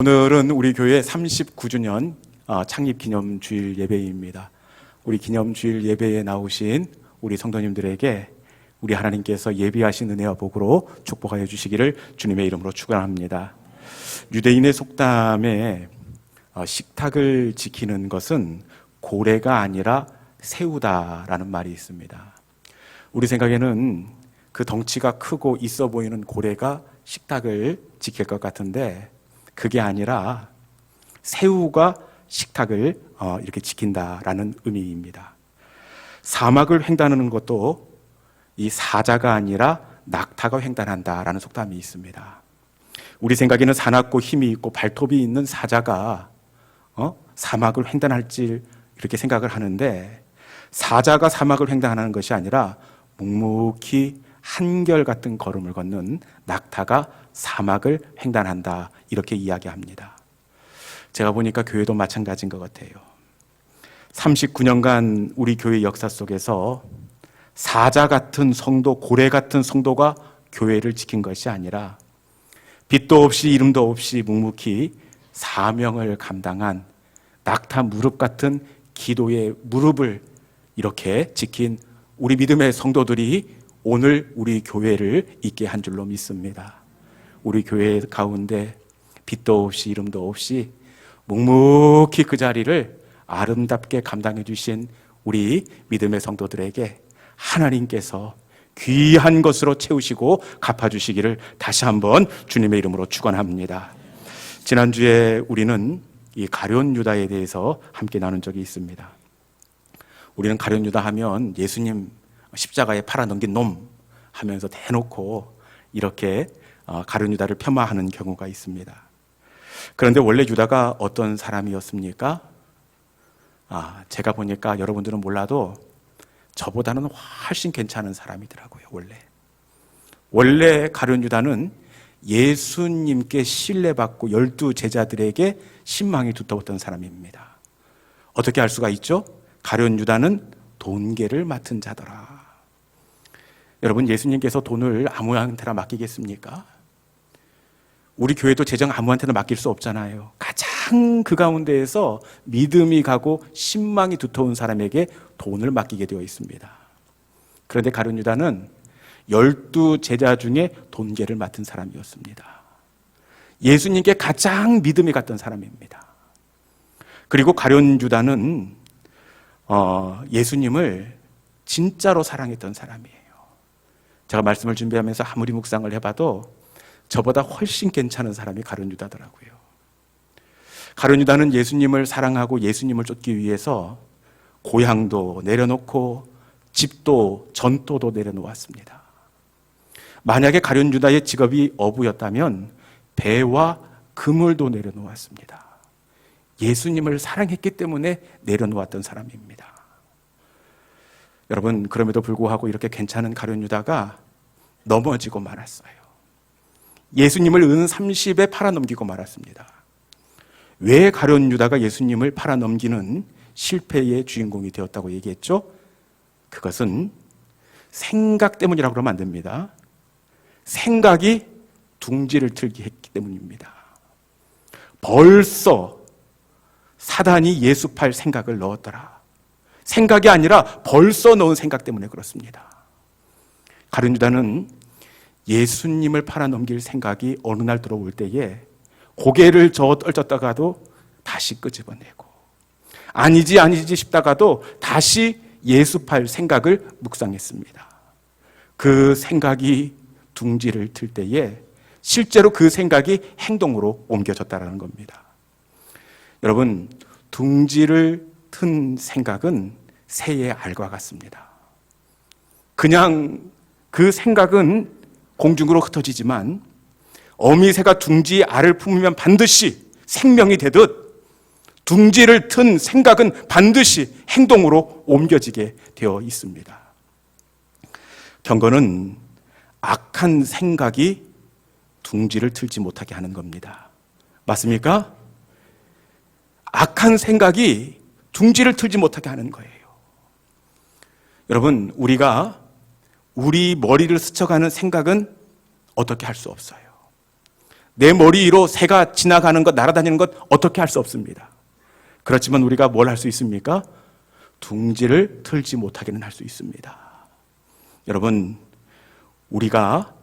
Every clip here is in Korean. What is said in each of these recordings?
오늘은 우리 교회 39주년 창립 기념 주일 예배입니다. 우리 기념 주일 예배에 나오신 우리 성도님들에게 우리 하나님께서 예비하신 은혜와 복으로 축복하여 주시기를 주님의 이름으로 축원합니다. 유대인의 속담에 식탁을 지키는 것은 고래가 아니라 새우다라는 말이 있습니다. 우리 생각에는 그 덩치가 크고 있어 보이는 고래가 식탁을 지킬 것 같은데 그게 아니라 새우가 식탁을 이렇게 지킨다라는 의미입니다. 사막을 횡단하는 것도 이 사자가 아니라 낙타가 횡단한다라는 속담이 있습니다. 우리 생각에는 사납고 힘이 있고 발톱이 있는 사자가 사막을 횡단할지 이렇게 생각을 하는데, 사자가 사막을 횡단하는 것이 아니라 묵묵히 한결같은 걸음을 걷는 낙타가 사막을 횡단한다, 이렇게 이야기합니다. 제가 보니까 교회도 마찬가지인 것 같아요. 39년간 우리 교회 역사 속에서 사자 같은 성도, 고래 같은 성도가 교회를 지킨 것이 아니라 빛도 없이 이름도 없이 묵묵히 사명을 감당한 낙타 무릎 같은 기도의 무릎을 이렇게 지킨 우리 믿음의 성도들이 오늘 우리 교회를 있게 한 줄로 믿습니다. 우리 교회 가운데 빛도 없이 이름도 없이 묵묵히 그 자리를 아름답게 감당해 주신 우리 믿음의 성도들에게 하나님께서 귀한 것으로 채우시고 갚아주시기를 다시 한번 주님의 이름으로 축원합니다. 지난주에 우리는 이 가룟 유다에 대해서 함께 나눈 적이 있습니다. 우리는 가룟 유다 하면 예수님 십자가에 팔아넘긴 놈 하면서 대놓고 이렇게 가룟 유다를 폄하하는 경우가 있습니다. 그런데 원래 유다가 어떤 사람이었습니까? 제가 보니까 여러분들은 몰라도 저보다는 훨씬 괜찮은 사람이더라고요. 원래 가룟 유다는 예수님께 신뢰받고 12 제자들에게 신망이 두터웠던 사람입니다. 어떻게 알 수가 있죠? 가룟 유다는 돈계를 맡은 자더라. 여러분, 예수님께서 돈을 아무한테나 맡기겠습니까? 우리 교회도 재정 아무한테나 맡길 수 없잖아요. 가장 그 가운데에서 믿음이 가고 신망이 두터운 사람에게 돈을 맡기게 되어 있습니다. 그런데 가룟 유다는 12 제자 중에 돈계를 맡은 사람이었습니다. 예수님께 가장 믿음이 갔던 사람입니다. 그리고 가룟 유다는 예수님을 진짜로 사랑했던 사람이에요. 제가 말씀을 준비하면서 아무리 묵상을 해봐도 저보다 훨씬 괜찮은 사람이 가룟 유다더라고요. 가룟 유다는 예수님을 사랑하고 예수님을 쫓기 위해서 고향도 내려놓고 집도 전토도 내려놓았습니다. 만약에 가룟 유다의 직업이 어부였다면 배와 그물도 내려놓았습니다. 예수님을 사랑했기 때문에 내려놓았던 사람입니다. 여러분, 그럼에도 불구하고 이렇게 괜찮은 가룟 유다가 넘어지고 말았어요. 예수님을 은 30에 팔아넘기고 말았습니다. 왜 가룟 유다가 예수님을 팔아넘기는 실패의 주인공이 되었다고 얘기했죠? 그것은 생각 때문이라고 그러면 안 됩니다. 생각이 둥지를 틀게 했기 때문입니다. 벌써 사단이 예수 팔 생각을 넣었더라. 생각이 아니라 벌써 넣은 생각 때문에 그렇습니다. 가룟 유다는 예수님을 팔아넘길 생각이 어느 날 들어올 때에 고개를 떨쳤다가도 다시 끄집어내고 아니지 싶다가도 다시 예수 팔 생각을 묵상했습니다. 그 생각이 둥지를 틀 때에 실제로 그 생각이 행동으로 옮겨졌다는 겁니다. 여러분, 둥지를 튼 생각은 새의 알과 같습니다. 그냥 그 생각은 공중으로 흩어지지만 어미새가 둥지의 알을 품으면 반드시 생명이 되듯 둥지를 튼 생각은 반드시 행동으로 옮겨지게 되어 있습니다. 경건은 악한 생각이 둥지를 틀지 못하게 하는 겁니다. 맞습니까? 악한 생각이 둥지를 틀지 못하게 하는 거예요. 여러분, 우리가 우리 머리를 스쳐가는 생각은 어떻게 할 수 없어요. 내 머리 위로 새가 지나가는 것, 날아다니는 것 어떻게 할 수 없습니다. 그렇지만 우리가 뭘 할 수 있습니까? 둥지를 틀지 못하게는 할 수 있습니다. 여러분, 우리가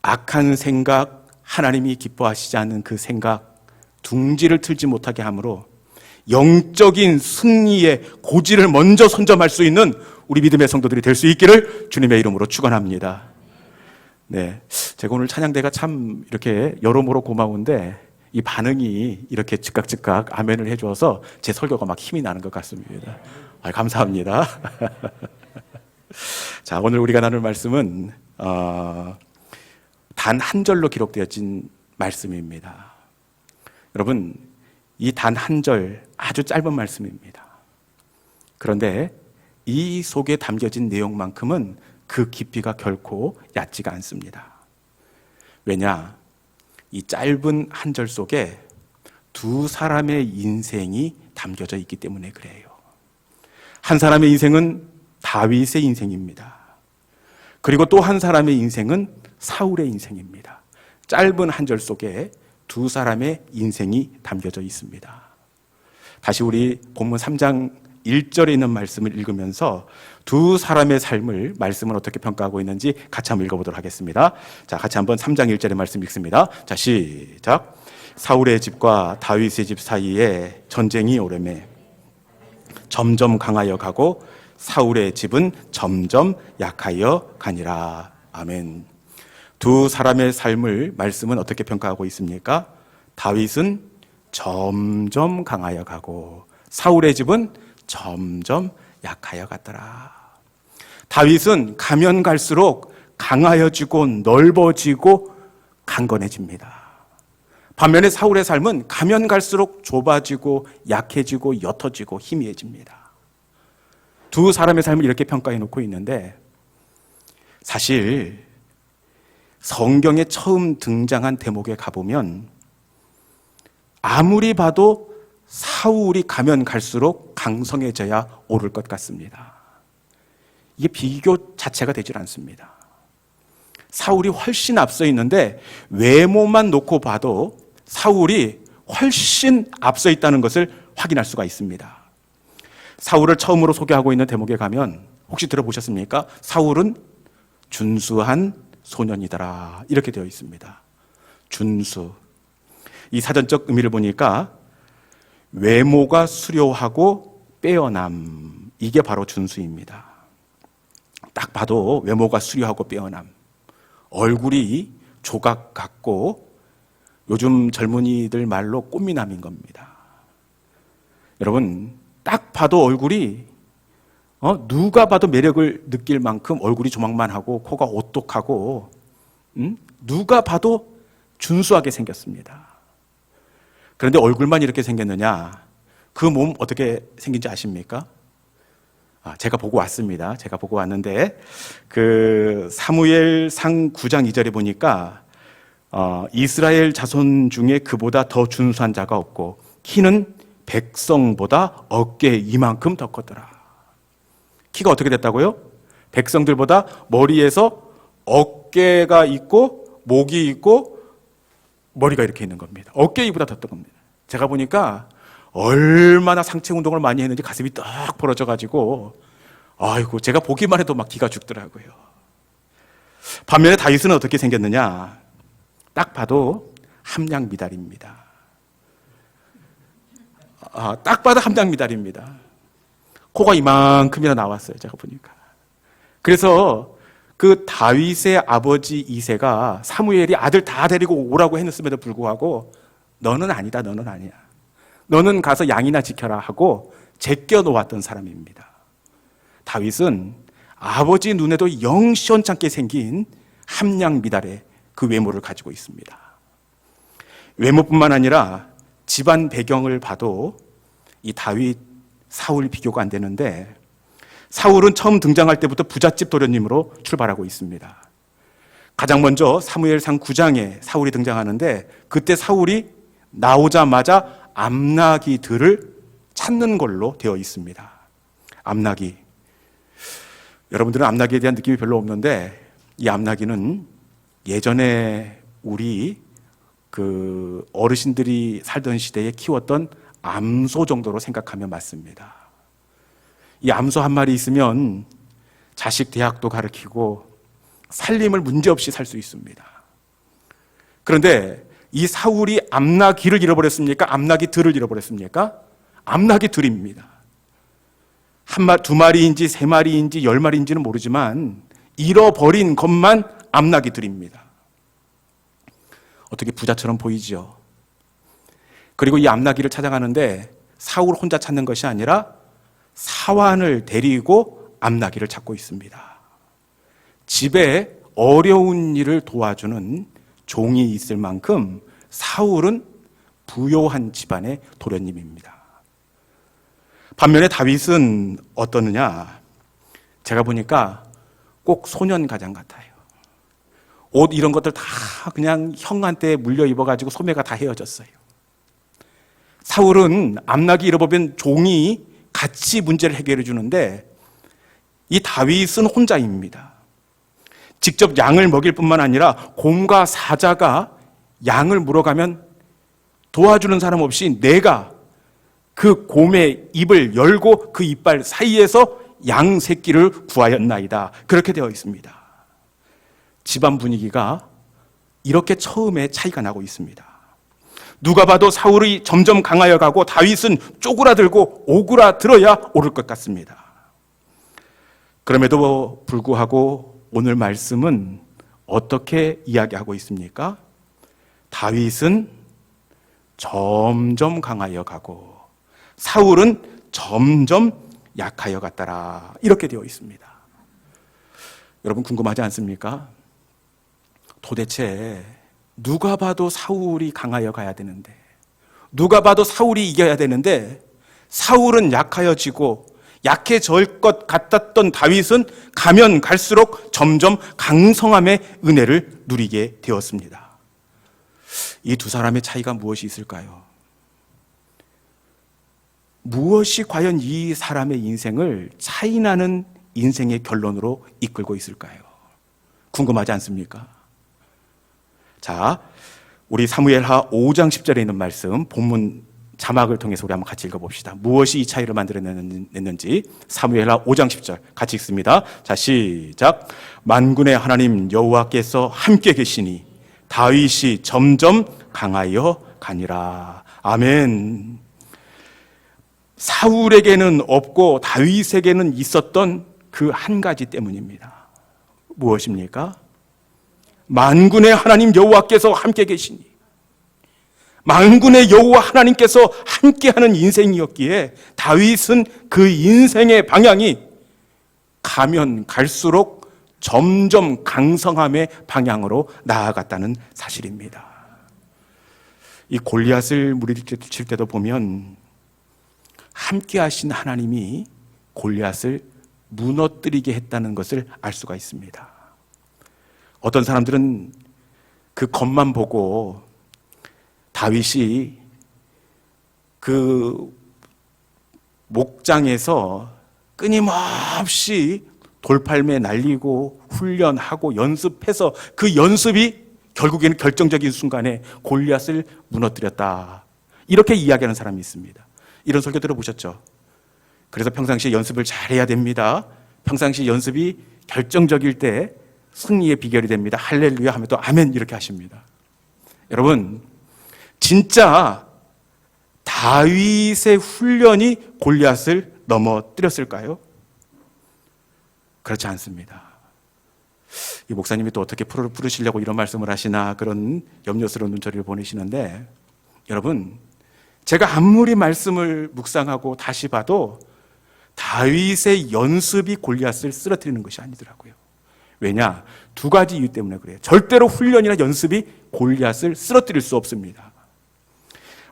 악한 생각, 하나님이 기뻐하시지 않는 그 생각, 둥지를 틀지 못하게 하므로 영적인 승리의 고지를 먼저 선점할 수 있는 우리 믿음의 성도들이 될 수 있기를 주님의 이름으로 축원합니다. 네, 제가 오늘 찬양대가 참 이렇게 여러모로 고마운데 이 반응이 이렇게 즉각 아멘을 해줘서 제 설교가 막 힘이 나는 것 같습니다. 감사합니다. 자, 오늘 우리가 나눌 말씀은 단 한 절로 기록되어진 말씀입니다. 여러분, 이 단 한 절 아주 짧은 말씀입니다. 그런데 이 속에 담겨진 내용만큼은 그 깊이가 결코 얕지가 않습니다. 왜냐? 이 짧은 한 절 속에 두 사람의 인생이 담겨져 있기 때문에 그래요. 한 사람의 인생은 다윗의 인생입니다. 그리고 또 한 사람의 인생은 사울의 인생입니다. 짧은 한 절 속에 두 사람의 인생이 담겨져 있습니다. 다시 우리 본문 3장 1절에 있는 말씀을 읽으면서 두 사람의 삶을 말씀은 어떻게 평가하고 있는지 같이 한번 읽어보도록 하겠습니다. 자, 같이 한번 3장 1절의 말씀 읽습니다. 자, 시작. 사울의 집과 다윗의 집 사이에 전쟁이 오르매 점점 강하여 가고 사울의 집은 점점 약하여 가니라. 아멘. 두 사람의 삶을 말씀은 어떻게 평가하고 있습니까? 다윗은 점점 강하여 가고 사울의 집은 점점 약하여 갔더라. 다윗은 가면 갈수록 강하여지고 넓어지고 강건해집니다. 반면에 사울의 삶은 가면 갈수록 좁아지고 약해지고 옅어지고 희미해집니다. 두 사람의 삶을 이렇게 평가해 놓고 있는데 사실 성경에 처음 등장한 대목에 가보면 아무리 봐도 사울이 가면 갈수록 강성해져야 오를 것 같습니다. 이게 비교 자체가 되질 않습니다. 사울이 훨씬 앞서 있는데 외모만 놓고 봐도 사울이 훨씬 앞서 있다는 것을 확인할 수가 있습니다. 사울을 처음으로 소개하고 있는 대목에 가면 혹시 들어보셨습니까? 사울은 준수한 소년이더라 이렇게 되어 있습니다. 준수. 이 사전적 의미를 보니까 외모가 수려하고 빼어남, 이게 바로 준수입니다. 딱 봐도 외모가 수려하고 빼어남, 얼굴이 조각 같고 요즘 젊은이들 말로 꽃미남인 겁니다. 여러분, 딱 봐도 얼굴이 누가 봐도 매력을 느낄 만큼 얼굴이 조망만하고 코가 오똑하고 누가 봐도 준수하게 생겼습니다. 그런데 얼굴만 이렇게 생겼느냐? 그 몸 어떻게 생긴지 아십니까? 제가 보고 왔습니다. 제가 보고 왔는데 그 사무엘상 9장 2절에 보니까 이스라엘 자손 중에 그보다 더 준수한 자가 없고 키는 백성보다 어깨 이만큼 더 컸더라. 키가 어떻게 됐다고요? 백성들보다 머리에서 어깨가 있고 목이 있고 머리가 이렇게 있는 겁니다. 어깨 이보다 더 큰 겁니다. 제가 보니까 얼마나 상체 운동을 많이 했는지 가슴이 딱 벌어져가지고 아이고 제가 보기만 해도 막 기가 죽더라고요. 반면에 다윗은 어떻게 생겼느냐? 딱 봐도 함량미달입니다. 딱 봐도 함량미달입니다. 코가 이만큼이나 나왔어요. 제가 보니까. 그래서 그 다윗의 아버지 이새가 사무엘이 아들 다 데리고 오라고 했음에도 불구하고 너는 아니다, 너는 아니야. 너는 가서 양이나 지켜라 하고 제껴 놓았던 사람입니다. 다윗은 아버지 눈에도 영 시원찮게 생긴 함량미달의 그 외모를 가지고 있습니다. 외모뿐만 아니라 집안 배경을 봐도 이 다윗, 사울 비교가 안 되는데 사울은 처음 등장할 때부터 부잣집 도련님으로 출발하고 있습니다. 가장 먼저 사무엘상 9장에 사울이 등장하는데 그때 사울이 나오자마자 암나기들을 찾는 걸로 되어 있습니다. 암나기. 여러분들은 암나기에 대한 느낌이 별로 없는데 이 암나기는 예전에 우리 그 어르신들이 살던 시대에 키웠던 암소 정도로 생각하면 맞습니다. 이 암소 한 마리 있으면 자식 대학도 가르치고 살림을 문제없이 살 수 있습니다. 그런데 이 사울이 암나귀를 잃어버렸습니까? 암나귀들을 잃어버렸습니까? 암나귀들입니다. 두 마리인지 세 마리인지 10마리인지는 모르지만 잃어버린 것만 암나귀들입니다. 어떻게 부자처럼 보이죠? 그리고 이 암나귀를 찾아가는데 사울 혼자 찾는 것이 아니라 사환을 데리고 암나귀를 찾고 있습니다. 집에 어려운 일을 도와주는 종이 있을 만큼 사울은 부요한 집안의 도련님입니다. 반면에 다윗은 어떠느냐? 제가 보니까 꼭 소년 가장 같아요. 옷 이런 것들 다 그냥 형한테 물려 입어가지고 소매가 다 헤어졌어요. 사울은 암나귀 잃어버린 종이 같이 문제를 해결해 주는데 이 다윗은 혼자입니다. 직접 양을 먹일 뿐만 아니라 곰과 사자가 양을 물어가면 도와주는 사람 없이 내가 그 곰의 입을 열고 그 이빨 사이에서 양 새끼를 구하였나이다. 그렇게 되어 있습니다. 집안 분위기가 이렇게 처음에 차이가 나고 있습니다. 누가 봐도 사울이 점점 강하여 가고 다윗은 쪼그라들고 오그라들어야 옳을 것 같습니다. 그럼에도 불구하고 오늘 말씀은 어떻게 이야기하고 있습니까? 다윗은 점점 강하여 가고 사울은 점점 약하여 갔더라. 이렇게 되어 있습니다. 여러분 궁금하지 않습니까? 도대체 누가 봐도 사울이 강하여 가야 되는데, 누가 봐도 사울이 이겨야 되는데 사울은 약하여지고 약해질 것 같았던 다윗은 가면 갈수록 점점 강성함의 은혜를 누리게 되었습니다. 이 두 사람의 차이가 무엇이 있을까요? 무엇이 과연 이 사람의 인생을 차이나는 인생의 결론으로 이끌고 있을까요? 궁금하지 않습니까? 자, 우리 사무엘하 5장 10절에 있는 말씀, 본문 자막을 통해서 우리 한번 같이 읽어봅시다. 무엇이 이 차이를 만들어냈는지. 사무엘하 5장 10절 같이 읽습니다. 자, 시작. 만군의 하나님 여호와께서 함께 계시니 다윗이 점점 강하여 가니라. 아멘. 사울에게는 없고 다윗에게는 있었던 그 한 가지 때문입니다. 무엇입니까? 만군의 하나님 여호와께서 함께 계시니, 만군의 여호와 하나님께서 함께하는 인생이었기에 다윗은 그 인생의 방향이 가면 갈수록 점점 강성함의 방향으로 나아갔다는 사실입니다. 이 골리앗을 물리칠 때도 보면 함께하신 하나님이 골리앗을 무너뜨리게 했다는 것을 알 수가 있습니다. 어떤 사람들은 그 것만 보고 다윗이 그 목장에서 끊임없이 돌팔매 날리고 훈련하고 연습해서 그 연습이 결국에는 결정적인 순간에 골리앗을 무너뜨렸다. 이렇게 이야기하는 사람이 있습니다. 이런 설교 들어보셨죠? 그래서 평상시에 연습을 잘해야 됩니다. 평상시 연습이 결정적일 때 승리의 비결이 됩니다. 할렐루야 하면 또 아멘 이렇게 하십니다. 여러분, 진짜 다윗의 훈련이 골리앗을 넘어뜨렸을까요? 그렇지 않습니다. 이 목사님이 또 어떻게 프로를 부르시려고 이런 말씀을 하시나 그런 염려스러운 눈초리를 보내시는데, 여러분, 제가 아무리 말씀을 묵상하고 다시 봐도 다윗의 연습이 골리앗을 쓰러뜨리는 것이 아니더라고요. 왜냐? 두 가지 이유 때문에 그래요. 절대로 훈련이나 연습이 골리앗을 쓰러뜨릴 수 없습니다.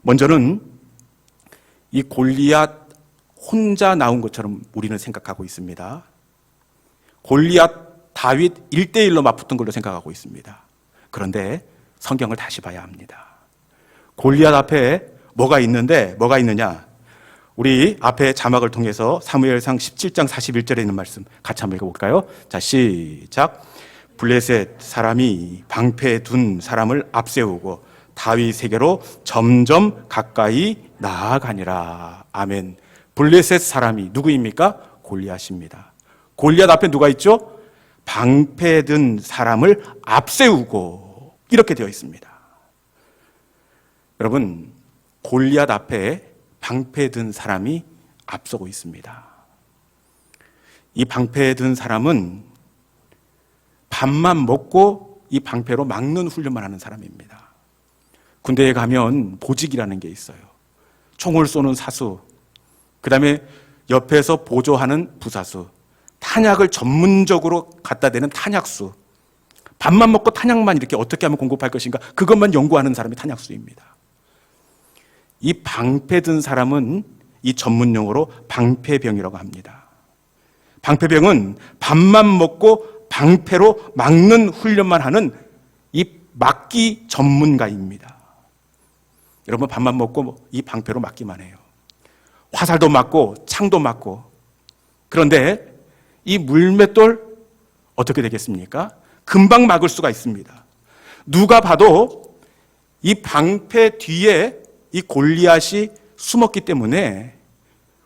먼저는 이 골리앗 혼자 나온 것처럼 우리는 생각하고 있습니다. 골리앗 다윗 1대1로 맞붙은 걸로 생각하고 있습니다. 그런데 성경을 다시 봐야 합니다. 골리앗 앞에 뭐가 있느냐? 우리 앞에 자막을 통해서 사무엘상 17장 41절에 있는 말씀 같이 한번 읽어볼까요? 자, 시작. 블레셋 사람이 방패에 둔 사람을 앞세우고 다윗에게로 점점 가까이 나아가니라. 아멘. 블레셋 사람이 누구입니까? 골리앗입니다. 골리앗 앞에 누가 있죠? 방패든 사람을 앞세우고, 이렇게 되어 있습니다. 여러분, 골리앗 앞에 방패든 사람이 앞서고 있습니다. 이 방패든 사람은 밥만 먹고 이 방패로 막는 훈련만 하는 사람입니다. 군대에 가면 보직이라는 게 있어요. 총을 쏘는 사수, 그 다음에 옆에서 보조하는 부사수, 탄약을 전문적으로 갖다 대는 탄약수, 밥만 먹고 탄약만 이렇게 어떻게 하면 공급할 것인가, 그것만 연구하는 사람이 탄약수입니다. 이 방패 든 사람은 이 전문 용어로 방패병이라고 합니다. 방패병은 밥만 먹고 방패로 막는 훈련만 하는 이 막기 전문가입니다. 여러분, 밥만 먹고 이 방패로 막기만 해요. 화살도 맞고 창도 맞고. 그런데 이 물맷돌 어떻게 되겠습니까? 금방 막을 수가 있습니다. 누가 봐도 이 방패 뒤에 이 골리앗이 숨었기 때문에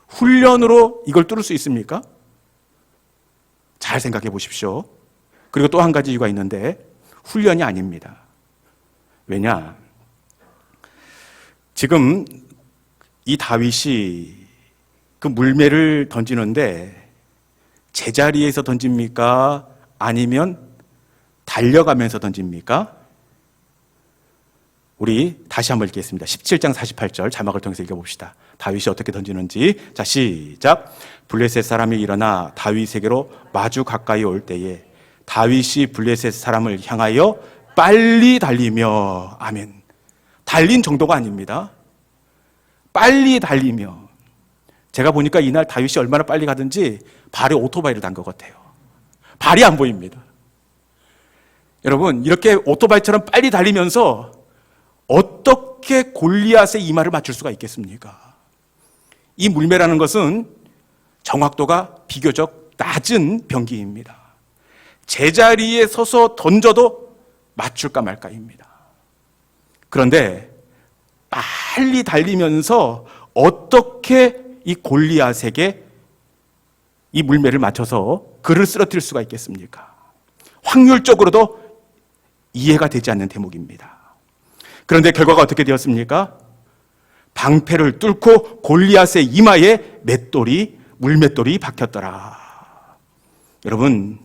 훈련으로 이걸 뚫을 수 있습니까? 잘 생각해 보십시오. 그리고 또 한 가지 이유가 있는데, 훈련이 아닙니다. 왜냐? 지금 이 다윗이 그 물매를 던지는데 제자리에서 던집니까? 아니면 달려가면서 던집니까? 우리 다시 한번 읽겠습니다. 17장 48절 자막을 통해서 읽어봅시다. 다윗이 어떻게 던지는지. 자, 시작. 블레셋 사람이 일어나 다윗에게로 마주 가까이 올 때에 다윗이 블레셋 사람을 향하여 빨리 달리며. 아멘. 달린 정도가 아닙니다. 빨리 달리며. 제가 보니까 이날 다윗이 얼마나 빨리 가든지 발에 오토바이를 단 것 같아요. 발이 안 보입니다. 여러분, 이렇게 오토바이처럼 빨리 달리면서 어떻게 골리앗의 이마를 맞출 수가 있겠습니까? 이 물매라는 것은 정확도가 비교적 낮은 병기입니다. 제자리에 서서 던져도 맞출까 말까입니다. 그런데 빨리 달리면서 어떻게 이 골리앗에게 이 물매를 맞춰서 그를 쓰러뜨릴 수가 있겠습니까? 확률적으로도 이해가 되지 않는 대목입니다. 그런데 결과가 어떻게 되었습니까? 방패를 뚫고 골리앗의 이마에 물맷돌이 박혔더라. 여러분,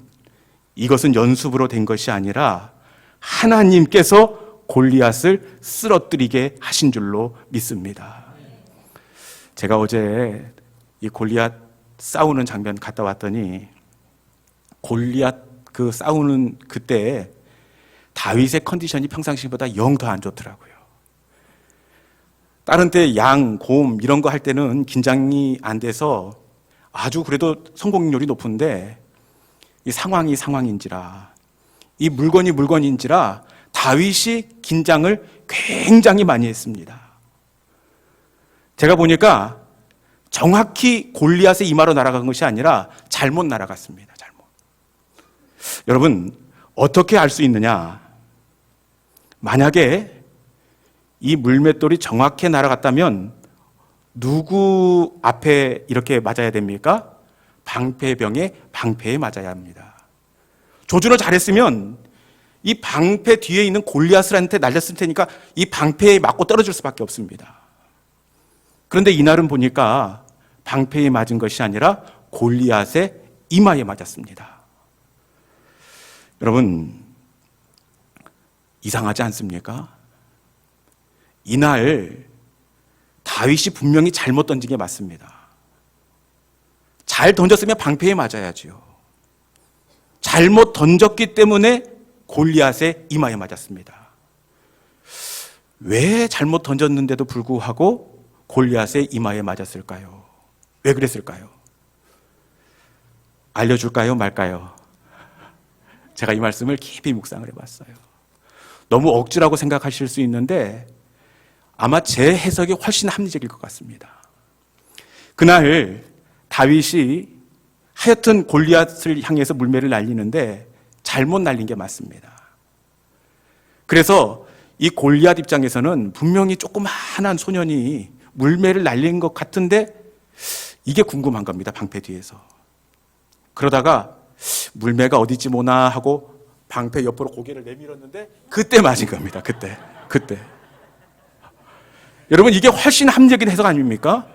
이것은 연습으로 된 것이 아니라 하나님께서 골리앗을 쓰러뜨리게 하신 줄로 믿습니다. 제가 어제 이 골리앗 싸우는 장면 갔다 왔더니 골리앗 그 싸우는 그때 다윗의 컨디션이 평상시보다 영 더 안 좋더라고요. 다른 때 양, 곰 이런 거 할 때는 긴장이 안 돼서 아주 그래도 성공률이 높은데 이 상황인지라, 이 물건인지라 다윗이 긴장을 굉장히 많이 했습니다. 제가 보니까 정확히 골리앗의 이마로 날아간 것이 아니라 잘못 날아갔습니다. 잘못. 여러분, 어떻게 알 수 있느냐? 만약에 이 물맷돌이 정확히 날아갔다면 누구 앞에 이렇게 맞아야 됩니까? 방패병의 방패에 맞아야 합니다. 조준을 잘했으면 이 방패 뒤에 있는 골리앗한테 날렸을 테니까 이 방패에 맞고 떨어질 수밖에 없습니다. 그런데 이날은 보니까 방패에 맞은 것이 아니라 골리앗의 이마에 맞았습니다. 여러분, 이상하지 않습니까? 이날 다윗이 분명히 잘못 던진 게 맞습니다. 잘 던졌으면 방패에 맞아야지요. 잘못 던졌기 때문에 골리앗의 이마에 맞았습니다. 왜 잘못 던졌는데도 불구하고 골리앗의 이마에 맞았을까요? 왜 그랬을까요? 알려줄까요? 말까요? 제가 이 말씀을 깊이 묵상을 해봤어요. 너무 억지라고 생각하실 수 있는데 아마 제 해석이 훨씬 합리적일 것 같습니다. 그날 다윗이 하여튼 골리앗을 향해서 물매를 날리는데 잘못 날린 게 맞습니다. 그래서 이 골리앗 입장에서는 분명히 조그마한 소년이 물매를 날린 것 같은데 이게 궁금한 겁니다. 방패 뒤에서. 그러다가 물매가 어디지 모나 하고 방패 옆으로 고개를 내밀었는데 그때 맞은 겁니다. 그때. 여러분, 이게 훨씬 합리적인 해석 아닙니까?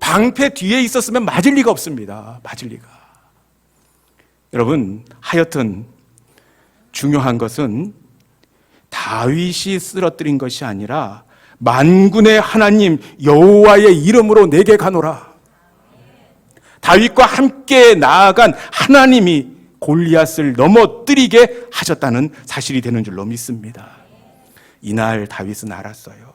방패 뒤에 있었으면 맞을 리가 없습니다. 맞을 리가. 여러분, 하여튼 중요한 것은 다윗이 쓰러뜨린 것이 아니라 만군의 하나님 여호와의 이름으로 내게 가노라. 다윗과 함께 나아간 하나님이 골리앗을 넘어뜨리게 하셨다는 사실이 되는 줄로 믿습니다. 이날 다윗은 알았어요.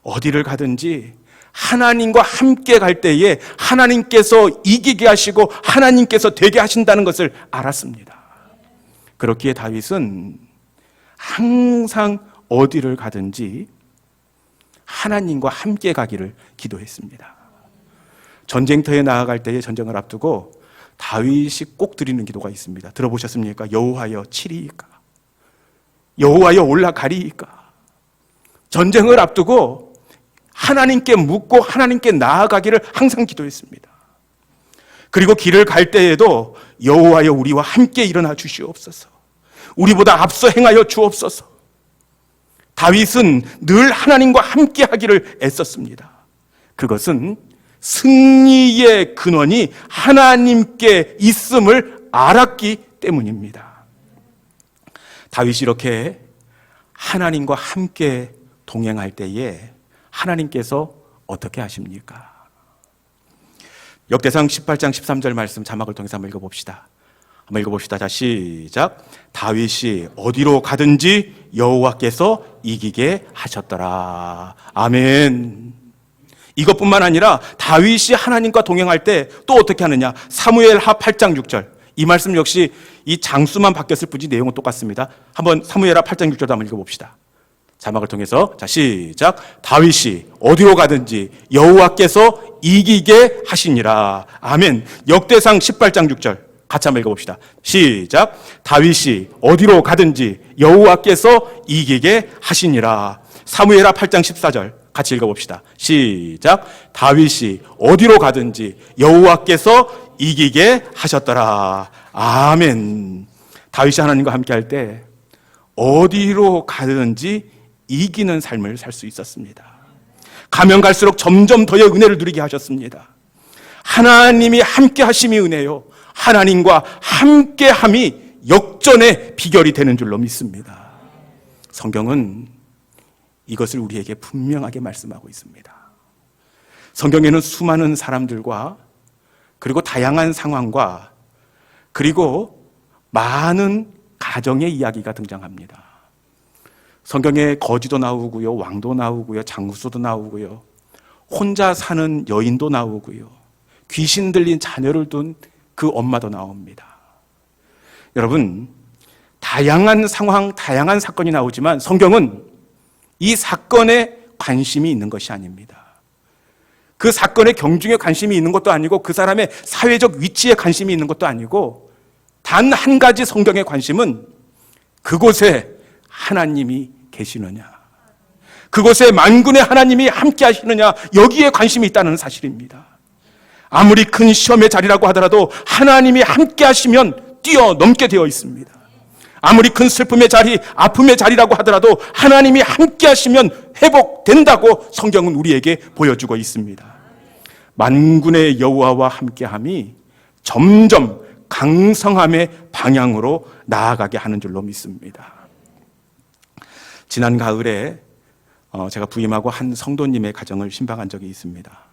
어디를 가든지 하나님과 함께 갈 때에 하나님께서 이기게 하시고 하나님께서 되게 하신다는 것을 알았습니다. 그렇기에 다윗은 항상 어디를 가든지 하나님과 함께 가기를 기도했습니다. 전쟁터에 나아갈 때에 전쟁을 앞두고 다윗이 꼭 드리는 기도가 있습니다. 들어보셨습니까? 여호와여 치리이까? 여호와여 올라가리이까? 전쟁을 앞두고 하나님께 묻고 하나님께 나아가기를 항상 기도했습니다. 그리고 길을 갈 때에도 여호와여 우리와 함께 일어나 주시옵소서. 우리보다 앞서 행하여 주옵소서. 다윗은 늘 하나님과 함께 하기를 애썼습니다. 그것은 승리의 근원이 하나님께 있음을 알았기 때문입니다. 다윗이 이렇게 하나님과 함께 동행할 때에 하나님께서 어떻게 하십니까? 역대상 18장 13절 말씀 자막을 통해서 한번 읽어봅시다. 자, 시작. 다윗이 어디로 가든지 여호와께서 이기게 하셨더라. 아멘. 이것뿐만 아니라 다윗이 하나님과 동행할 때 또 어떻게 하느냐? 사무엘하 8장 6절. 이 말씀 역시 이 장수만 바뀌었을 뿐이지 내용은 똑같습니다. 한번 사무엘하 8장 6절도 한번 읽어봅시다. 자막을 통해서. 자, 시작. 다윗이 어디로 가든지 여호와께서 이기게 하시니라. 아멘. 역대상 18장 6절. 같이 한번 읽어봅시다. 시작. 다윗이 어디로 가든지 여호와께서 이기게 하시니라. 사무엘하 8장 14절 같이 읽어봅시다. 시작. 다윗이 어디로 가든지 여호와께서 이기게 하셨더라. 아멘. 다윗이 하나님과 함께 할 때 어디로 가든지 이기는 삶을 살 수 있었습니다. 가면 갈수록 점점 더의 은혜를 누리게 하셨습니다. 하나님이 함께 하심이 은혜요, 하나님과 함께함이 역전의 비결이 되는 줄로 믿습니다. 성경은 이것을 우리에게 분명하게 말씀하고 있습니다. 성경에는 수많은 사람들과 그리고 다양한 상황과 그리고 많은 가정의 이야기가 등장합니다. 성경에 거지도 나오고요, 왕도 나오고요, 장수도 나오고요, 혼자 사는 여인도 나오고요, 귀신 들린 자녀를 둔 그 엄마도 나옵니다. 여러분, 다양한 상황, 다양한 사건이 나오지만 성경은 이 사건에 관심이 있는 것이 아닙니다. 그 사건의 경중에 관심이 있는 것도 아니고 그 사람의 사회적 위치에 관심이 있는 것도 아니고 단 한 가지 성경의 관심은 그곳에 하나님이 계시느냐, 그곳에 만군의 하나님이 함께 하시느냐, 여기에 관심이 있다는 사실입니다. 아무리 큰 시험의 자리라고 하더라도 하나님이 함께 하시면 뛰어넘게 되어 있습니다. 아무리 큰 슬픔의 자리, 아픔의 자리라고 하더라도 하나님이 함께 하시면 회복된다고 성경은 우리에게 보여주고 있습니다. 만군의 여호와와 함께함이 점점 강성함의 방향으로 나아가게 하는 줄로 믿습니다. 지난 가을에 제가 부임하고 한 성도님의 가정을 신방한 적이 있습니다.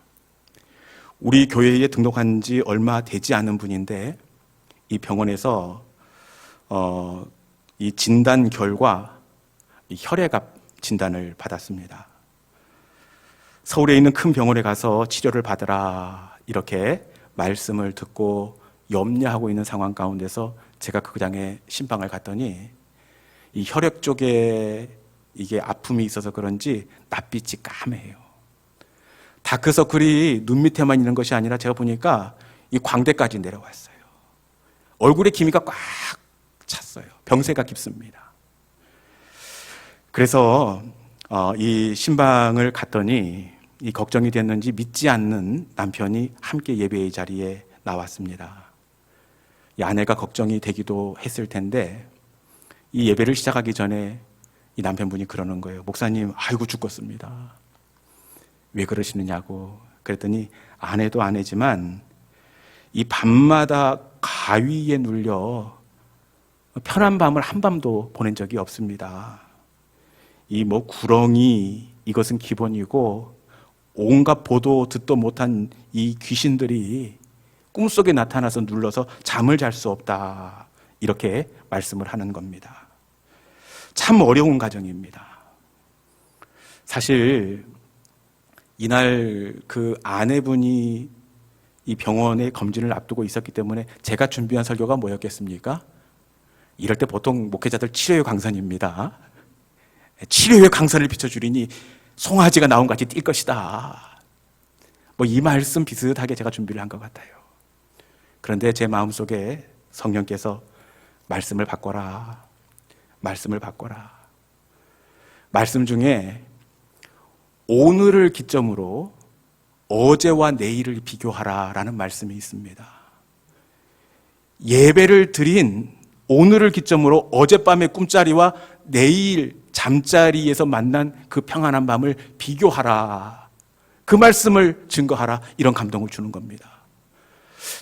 우리 교회에 등록한 지 얼마 되지 않은 분인데 이 병원에서 이 진단 결과 이 혈액암 진단을 받았습니다. 서울에 있는 큰 병원에 가서 치료를 받으라 이렇게 말씀을 듣고 염려하고 있는 상황 가운데서 제가 그 장에 신방을 갔더니 이 혈액 쪽에 이게 아픔이 있어서 그런지 낯빛이 까매요. 다크서클이 눈 밑에만 있는 것이 아니라 제가 보니까 이 광대까지 내려왔어요. 얼굴에 기미가 꽉 찼어요. 병세가 깊습니다. 그래서 이 신방을 갔더니 이 걱정이 됐는지 믿지 않는 남편이 함께 예배의 자리에 나왔습니다. 이 아내가 걱정이 되기도 했을 텐데 이 예배를 시작하기 전에 이 남편분이 그러는 거예요. 목사님, 아이고 죽겠습니다. 왜 그러시느냐고. 그랬더니 아내도 아내지만 이 밤마다 가위에 눌려 편한 밤을 한밤도 보낸 적이 없습니다. 이 구렁이 이것은 기본이고 온갖 보도 듣도 못한 이 귀신들이 꿈속에 나타나서 눌러서 잠을 잘 수 없다. 이렇게 말씀을 하는 겁니다. 참 어려운 가정입니다. 사실 이날 그 아내분이 이 병원의 검진을 앞두고 있었기 때문에 제가 준비한 설교가 뭐였겠습니까? 이럴 때 보통 목회자들 치료의 강선입니다. 치료의 강선을 비춰주리니 송아지가 나온 같이 뛸 것이다. 이 말씀 비슷하게 제가 준비를 한 것 같아요. 그런데 제 마음속에 성령께서 말씀을 바꿔라. 말씀을 바꿔라. 말씀 중에 오늘을 기점으로 어제와 내일을 비교하라라는 말씀이 있습니다. 예배를 드린 오늘을 기점으로 어젯밤의 꿈자리와 내일 잠자리에서 만난 그 평안한 밤을 비교하라. 그 말씀을 증거하라. 이런 감동을 주는 겁니다.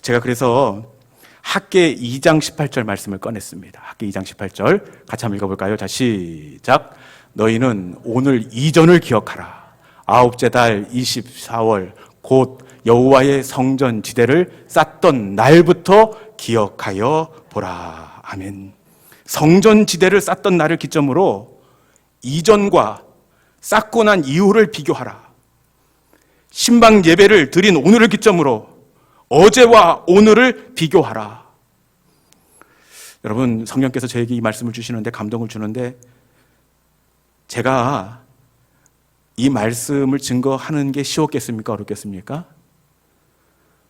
제가 그래서 학계 2장 18절 말씀을 꺼냈습니다. 학계 2장 18절 같이 한번 읽어볼까요? 자, 시작. 너희는 오늘 이전을 기억하라. 아홉째 달 24월 곧 여호와의 성전 지대를 쌓던 날부터 기억하여 보라. 아멘. 성전 지대를 쌓던 날을 기점으로 이전과 쌓고 난 이후를 비교하라. 신방 예배를 드린 오늘을 기점으로 어제와 오늘을 비교하라. 여러분, 성령께서 저에게 이 말씀을 주시는데 감동을 주는데 제가 이 말씀을 증거하는 게 쉬웠겠습니까? 어렵겠습니까?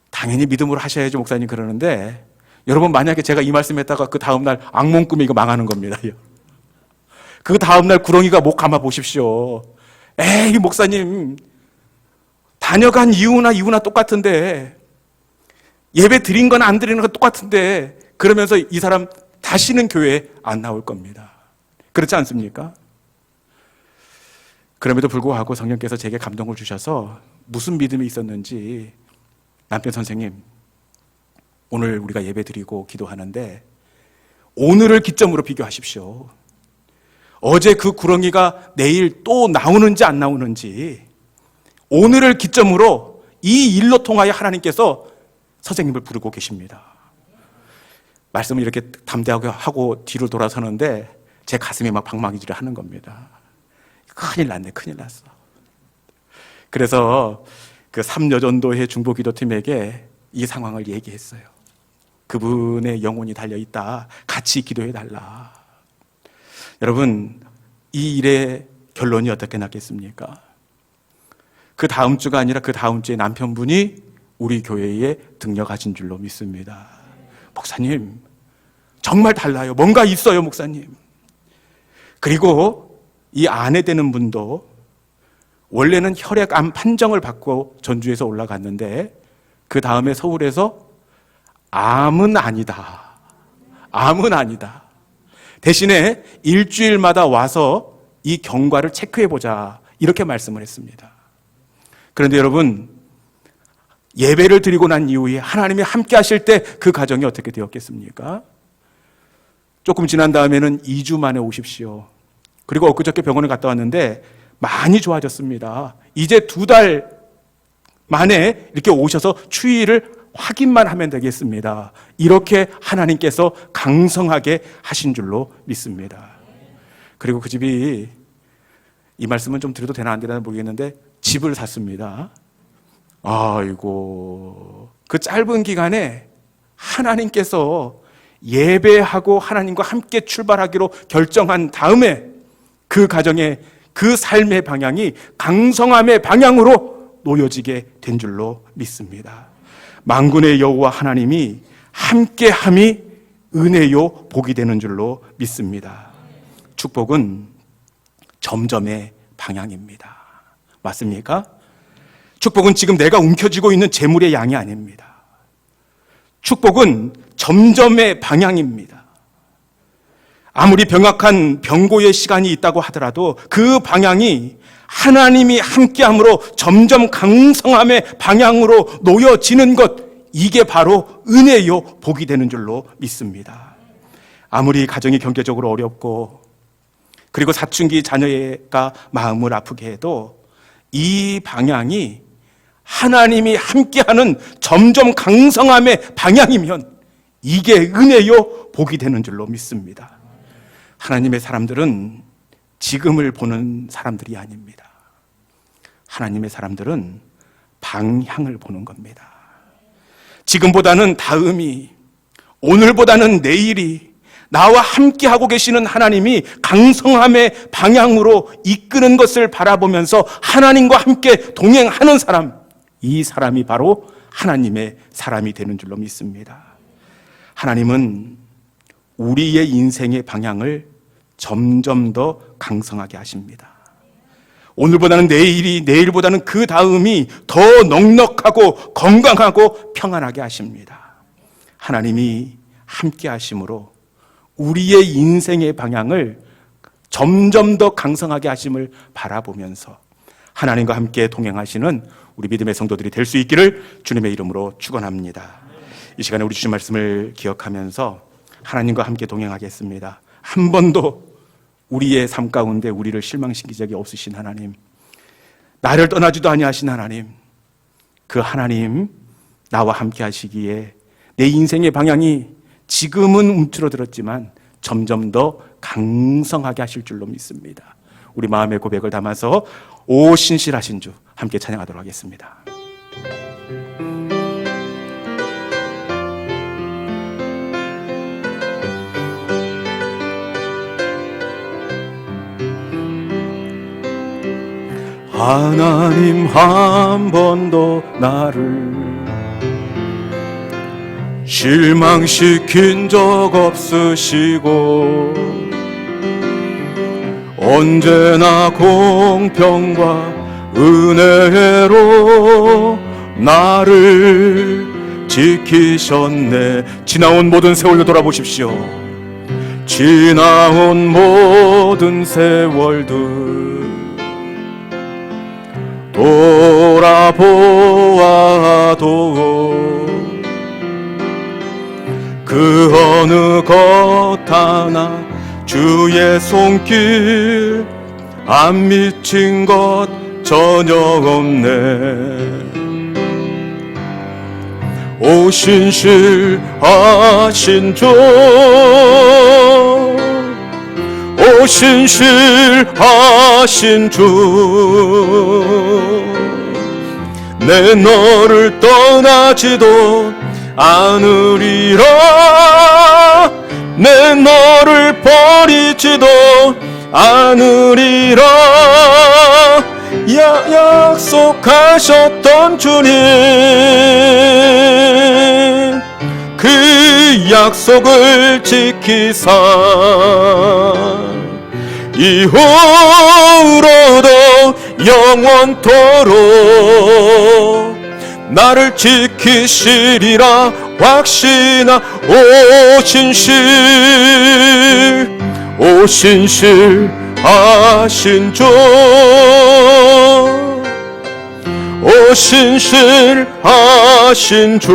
당연히 믿음으로 하셔야죠, 목사님 그러는데 여러분, 만약에 제가 이 말씀했다가 그 다음날 악몽 꾸면 이거 망하는 겁니다. 그 다음날 구렁이가 목 감아 보십시오. 에이, 목사님 다녀간 이유나 똑같은데 예배 드린 거나 안 드리는 건 똑같은데 그러면서 이 사람 다시는 교회에 안 나올 겁니다. 그렇지 않습니까? 그럼에도 불구하고 성령께서 제게 감동을 주셔서 무슨 믿음이 있었는지 남편 선생님, 오늘 우리가 예배 드리고 기도하는데 오늘을 기점으로 비교하십시오. 어제 그 구렁이가 내일 또 나오는지 안 나오는지 오늘을 기점으로 이 일로 통하여 하나님께서 선생님을 부르고 계십니다. 말씀을 이렇게 담대하게 하고 뒤로 돌아서는데 제 가슴이 막 방망이질을 하는 겁니다. 큰일 났네, 큰일 났어. 그래서 그 3여전도회 중보기도팀에게 이 상황을 얘기했어요. 그분의 영혼이 달려있다. 같이 기도해달라. 여러분, 이 일의 결론이 어떻게 났겠습니까? 그 다음 주가 아니라 그 다음 주에 남편분이 우리 교회에 등록하신 줄로 믿습니다. 목사님, 정말 달라요. 뭔가 있어요, 목사님. 그리고 이 아내 되는 분도 원래는 혈액암 판정을 받고 전주에서 올라갔는데 그 다음에 서울에서 암은 아니다. 암은 아니다. 대신에 일주일마다 와서 이 경과를 체크해보자. 이렇게 말씀을 했습니다. 그런데 여러분, 예배를 드리고 난 이후에 하나님이 함께 하실 때 그 가정이 어떻게 되었겠습니까? 조금 지난 다음에는 2주 만에 오십시오. 그리고 엊그저께 병원에 갔다 왔는데 많이 좋아졌습니다. 이제 2달 만에 이렇게 오셔서 추위를 확인만 하면 되겠습니다. 이렇게 하나님께서 강성하게 하신 줄로 믿습니다. 그리고 그 집이, 이 말씀은 좀 드려도 되나 안 되나 모르겠는데 집을 샀습니다. 아이고, 그 짧은 기간에 하나님께서 예배하고 하나님과 함께 출발하기로 결정한 다음에 그 가정의 그 삶의 방향이 강성함의 방향으로 놓여지게 된 줄로 믿습니다. 만군의 여호와 하나님이 함께함이 은혜요 복이 되는 줄로 믿습니다. 축복은 점점의 방향입니다. 맞습니까? 축복은 지금 내가 움켜쥐고 있는 재물의 양이 아닙니다. 축복은 점점의 방향입니다. 아무리 병약한 병고의 시간이 있다고 하더라도 그 방향이 하나님이 함께함으로 점점 강성함의 방향으로 놓여지는 것, 이게 바로 은혜요 복이 되는 줄로 믿습니다. 아무리 가정이 경제적으로 어렵고 그리고 사춘기 자녀가 마음을 아프게 해도 이 방향이 하나님이 함께하는 점점 강성함의 방향이면 이게 은혜요 복이 되는 줄로 믿습니다. 하나님의 사람들은 지금을 보는 사람들이 아닙니다. 하나님의 사람들은 방향을 보는 겁니다. 지금보다는 다음이, 오늘보다는 내일이, 나와 함께하고 계시는 하나님이 강성함의 방향으로 이끄는 것을 바라보면서 하나님과 함께 동행하는 사람, 이 사람이 바로 하나님의 사람이 되는 줄로 믿습니다. 하나님은 우리의 인생의 방향을 점점 더 강성하게 하십니다. 오늘보다는 내일이, 내일보다는 그 다음이 더 넉넉하고 건강하고 평안하게 하십니다. 하나님이 함께 하심으로 우리의 인생의 방향을 점점 더 강성하게 하심을 바라보면서 하나님과 함께 동행하시는 우리 믿음의 성도들이 될 수 있기를 주님의 이름으로 축원합니다. 이 시간에 우리 주신 말씀을 기억하면서 하나님과 함께 동행하겠습니다. 한 번도 우리의 삶 가운데 우리를 실망시킨 적이 없으신 하나님, 나를 떠나지도 아니하신 하나님, 그 하나님 나와 함께 하시기에 내 인생의 방향이 지금은 움츠러들었지만 점점 더 강성하게 하실 줄로 믿습니다. 우리 마음의 고백을 담아서 오 신실하신 주 함께 찬양하도록 하겠습니다. 하나님 한 번도 나를 실망시킨 적 없으시고 언제나 공평과 은혜로 나를 지키셨네. 지나온 모든 세월도 돌아보십시오. 지나온 모든 세월들 돌아보아도 그 어느 것 하나 주의 손길 안 미친 것 전혀 없네. 오 신실하신 주, 오 신실하신 주, 내 너를 떠나지도 않으리라, 내 너를 버리지도 않으리라. 약속하셨던 주님, 그 약속을 지키사 이후로도 영원토록 나를 지키시리라 확신하. 오 신실하신 주, 오 신실하신 주,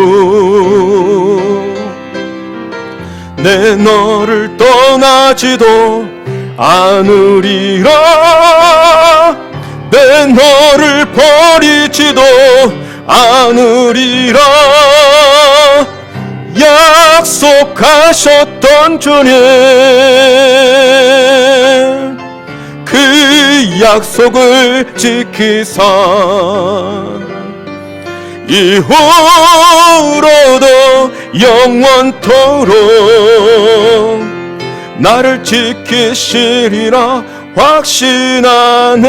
내 너를 떠나지도 않으리라, 내 너를 버리지도 않으리라. 약속하셨던 주님, 그 약속을 지키사 이후로도 영원토록 나를 지키시리라 확신하네.